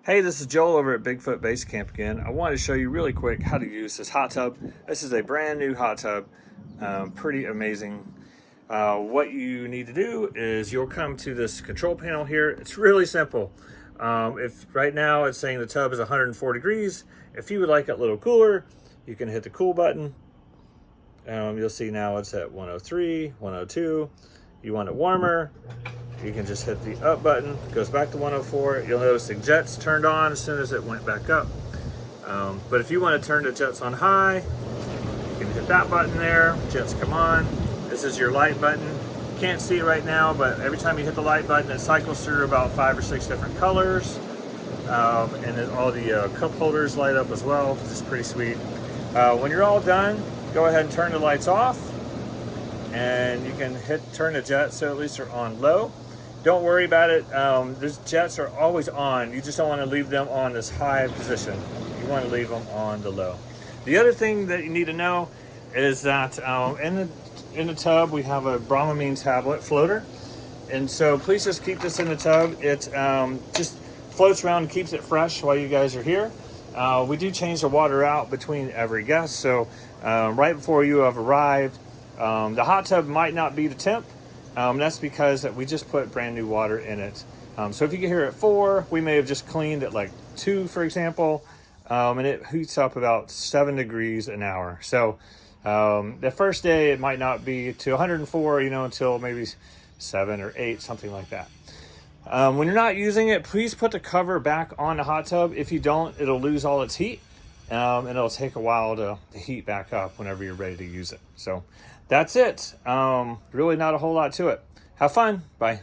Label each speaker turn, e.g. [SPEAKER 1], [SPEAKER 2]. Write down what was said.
[SPEAKER 1] Hey, this is Joel over at Bigfoot Base Camp again. I wanted to show you really quick how to use this hot tub. This is a brand new hot tub, pretty amazing. What you need to do is you'll come to this control panel here. It's really simple. If right now it's saying the tub is 104 degrees, if you would like it a little cooler, you can hit the cool button. You'll see now it's at 103, 102. You want it warmer, you can just hit the up button. It goes back to 104. You'll notice the jets turned on as soon as it went back up. But if you want to turn the jets on high, you can hit that button there. Jets come on. This is your light button. You can't see it right now, but every time you hit the light button, it cycles through about 5 or 6 different colors. And then all the cup holders light up as well, which is pretty sweet. When you're all done, go ahead and turn the lights off. And you can turn the jets so at least they're on low. Don't worry about it. These jets are always on. You just don't want to leave them on this high position. You want to leave them on the low. The other thing that you need to know is that in the tub we have a Dramamine tablet floater, and so please just keep this in the tub. It just floats around and keeps it fresh while you guys are here. We do change the water out between every guest, so right before you have arrived, the hot tub might not be the temp. That's because we just put brand new water in it. So if you get here at 4, we may have just cleaned at like 2, for example, and it heats up about 7 degrees an hour. So the first day it might not be to 104, until maybe 7 or 8, something like that. When you're not using it, please put the cover back on the hot tub. If you don't, it'll lose all its heat, and it'll take a while to heat back up whenever you're ready to use it. So that's it. Really not a whole lot to it. Have fun. Bye.